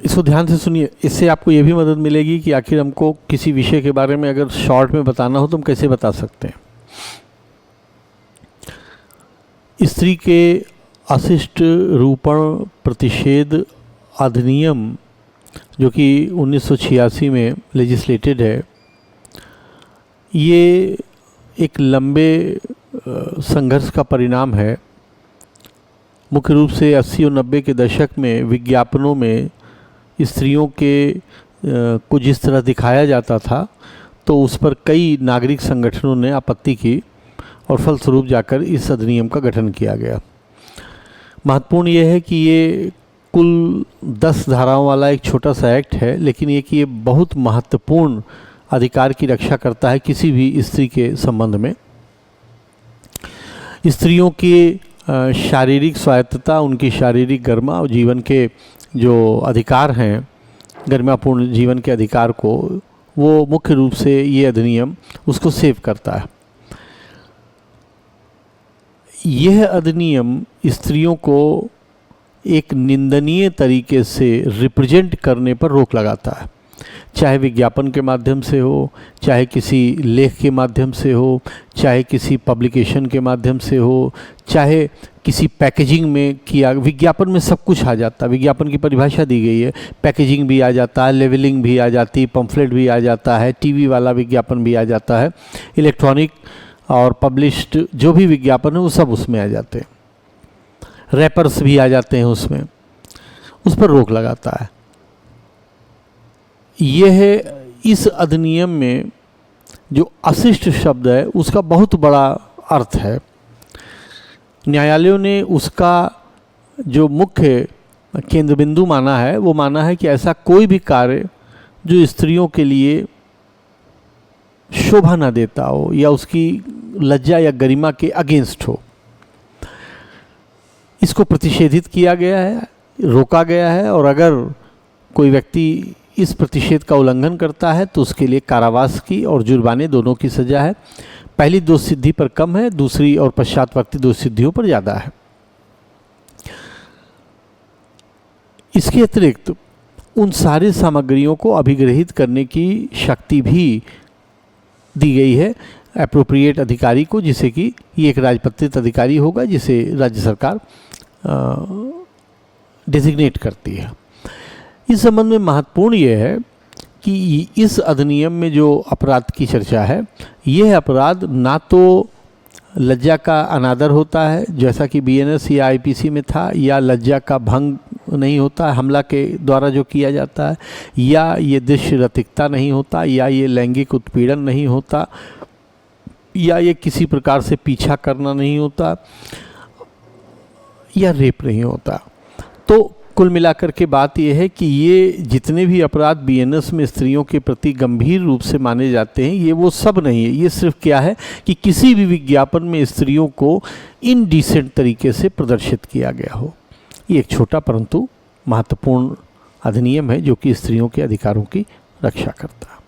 इसको ध्यान से सुनिए, इससे आपको ये भी मदद मिलेगी कि आखिर हमको किसी विषय के बारे में अगर शॉर्ट में बताना हो तो हम कैसे बता सकते हैं। स्त्री के अशिष्ट रूपण प्रतिषेध अधिनियम जो कि 1986 में लेजिस्लेटेड है, ये एक लंबे संघर्ष का परिणाम है। मुख्य रूप से 80 और 90 के दशक में विज्ञापनों में स्त्रियों के को जिस तरह दिखाया जाता था, तो उस पर कई नागरिक संगठनों ने आपत्ति की और फलस्वरूप जाकर इस अधिनियम का गठन किया गया। महत्वपूर्ण यह है कि ये कुल 10 धाराओं वाला एक छोटा सा एक्ट है, लेकिन ये बहुत महत्वपूर्ण अधिकार की रक्षा करता है किसी भी स्त्री के संबंध में। स्त्रियों की शारीरिक स्वायत्तता, उनकी शारीरिक गरिमा और जीवन के जो अधिकार हैं, गरिमापूर्ण जीवन के अधिकार को, वो मुख्य रूप से ये अधिनियम उसको सेव करता है। यह अधिनियम स्त्रियों को एक निंदनीय तरीके से रिप्रेजेंट करने पर रोक लगाता है, चाहे विज्ञापन के माध्यम से हो, चाहे किसी लेख के माध्यम से हो, चाहे किसी पब्लिकेशन के माध्यम से हो, चाहे किसी पैकेजिंग में किया। विज्ञापन में सब कुछ आ जाता है, विज्ञापन की परिभाषा दी गई है, पैकेजिंग भी आ जाता है, लेवलिंग भी आ जाती है, पम्फलेट भी आ जाता है, टीवी वाला विज्ञापन भी आ जाता है, इलेक्ट्रॉनिक और पब्लिश्ड जो भी विज्ञापन है वो सब उसमें आ जाते हैं, रैपर्स भी आ जाते हैं उसमें, उस पर रोक लगाता है। यह इस अधिनियम में जो अशिष्ट शब्द है उसका बहुत बड़ा अर्थ है। न्यायालयों ने उसका जो मुख्य केंद्र बिंदु माना है वो माना है कि ऐसा कोई भी कार्य जो स्त्रियों के लिए शोभा न देता हो या उसकी लज्जा या गरिमा के अगेंस्ट हो, इसको प्रतिषेधित किया गया है, रोका गया है। और अगर कोई व्यक्ति इस प्रतिषेध का उल्लंघन करता है तो उसके लिए कारावास की और जुर्माने दोनों की सजा है। पहली दोष सिद्धि पर कम है, दूसरी और पश्चातवर्ती दोष सिद्धियों पर ज़्यादा है। इसके अतिरिक्त उन सारी सामग्रियों को अभिग्रहित करने की शक्ति भी दी गई है एप्रोप्रिएट अधिकारी को, जिसे कि ये एक राजपत्रित अधिकारी होगा जिसे राज्य सरकार डेजिग्नेट करती है। इस संबंध में महत्वपूर्ण यह है कि इस अधिनियम में जो अपराध की चर्चा है, यह अपराध ना तो लज्जा का अनादर होता है जैसा कि बीएनएस या आईपीसी में था, या लज्जा का भंग नहीं होता है हमला के द्वारा जो किया जाता है, या ये दृश्य रतिकता नहीं होता, या ये लैंगिक उत्पीड़न नहीं होता, या ये किसी प्रकार से पीछा करना नहीं होता, या रेप नहीं होता। तो कुल मिलाकर के बात यह है कि ये जितने भी अपराध बीएनएस में स्त्रियों के प्रति गंभीर रूप से माने जाते हैं, ये वो सब नहीं है। ये सिर्फ क्या है कि किसी भी विज्ञापन में स्त्रियों को इनडिसेंट तरीके से प्रदर्शित किया गया हो। ये एक छोटा परंतु महत्वपूर्ण अधिनियम है जो कि स्त्रियों के अधिकारों की रक्षा करता है।